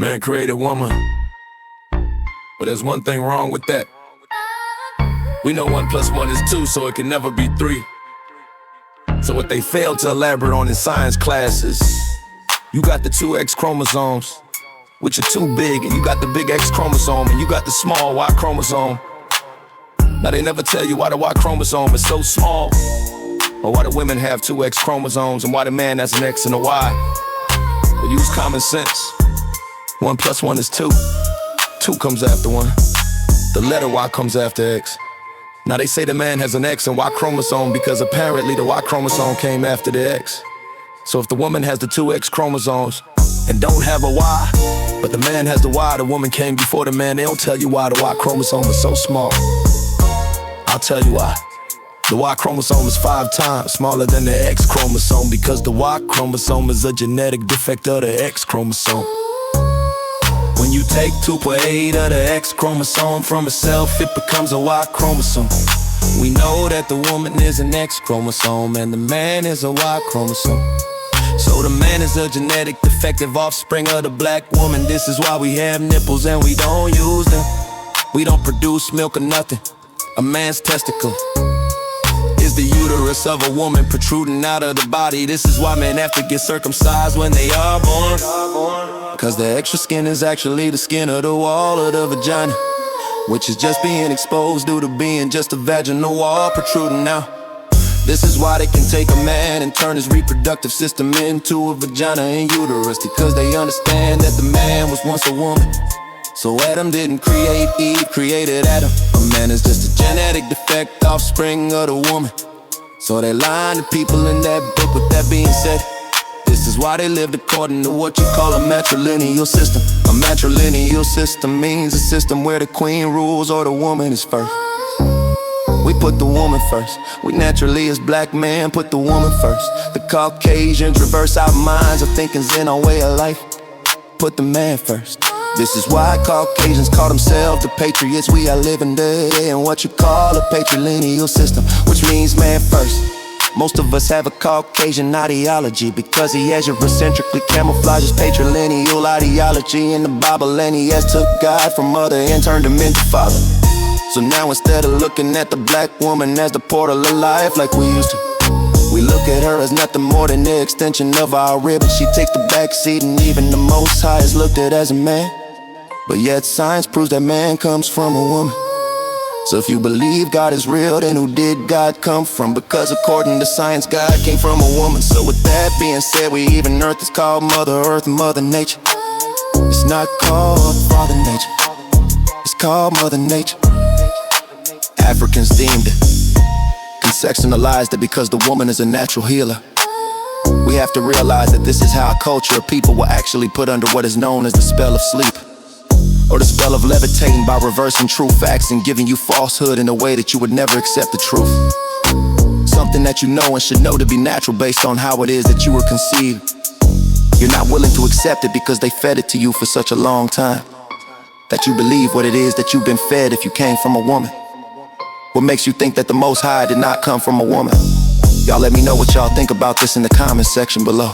Man created woman, but there's one thing wrong with that. We know 1 + 1 is 2, so it can never be 3. So what they fail to elaborate on in science classes, you got the 2 X chromosomes, which are too big, and you got the big X chromosome, and you got the small Y chromosome. Now they never tell you why the Y chromosome is so small, or why the women have 2 X chromosomes, and why the man has an X and a Y. But use common sense. 1 + 1 is 2. 2 comes after 1. The letter Y comes after X. Now they say the man has an X and Y chromosome because apparently the Y chromosome came after the X. So if the woman has the 2 X chromosomes and don't have a Y, but the man has the Y, the woman came before the man, they don't tell you why the Y chromosome is so small. I'll tell you why. The Y chromosome is 5 times smaller than the X chromosome because the Y chromosome is a genetic defect of the X chromosome. When you take 2/8 of the X chromosome from itself, it becomes a Y chromosome. We know that the woman is an X chromosome and the man is a Y chromosome. So the man is a genetic defective offspring of the black woman. This is why we have nipples and we don't use them. We don't produce milk or nothing. A man's testicle is the uterus of a woman protruding out of the body. This is why men have to get circumcised when they are born, cause the extra skin is actually the skin of the wall of the vagina, which is just being exposed due to being just a vaginal wall protruding out. This is why they can take a man and turn his reproductive system into a vagina and uterus, because they understand that the man was once a woman. So Adam didn't create Eve, created Adam. A man is just a genetic defect offspring of the woman. So they lying to people in that book. With that being said, this is why they lived according to what you call a matrilineal system. A matrilineal system means a system where the queen rules or the woman is first. We put the woman first. We naturally as black men put the woman first. The Caucasians reverse our minds of thinkings in our way of life. Put the man first. This is why Caucasians call themselves the patriots. We are living today in what you call a patrilineal system, which means man first. Most of us have a Caucasian ideology because he Eurocentrically camouflages patrilineal ideology in the Bible, and he has took God from mother and turned him into father. So now instead of looking at the black woman as the portal of life like we used to, we look at her as nothing more than the extension of our rib, and she takes the back seat, and even the Most High is looked at as a man. But yet science proves that man comes from a woman. So if you believe God is real, then who did God come from? Because according to science, God came from a woman. So with that being said, we even Earth is called Mother Earth and Mother Nature. It's not called Father Nature, it's called Mother Nature. Africans deemed it, conceptualized it because the woman is a natural healer. We have to realize that this is how a culture of people were actually put under what is known as the spell of sleep, or the spell of levitating by reversing true facts and giving you falsehood in a way that you would never accept the truth. Something that you know and should know to be natural based on how it is that you were conceived. You're not willing to accept it because they fed it to you for such a long time, that you believe what it is that you've been fed if you came from a woman. What makes you think that the Most High did not come from a woman? Y'all let me know what y'all think about this in the comment section below.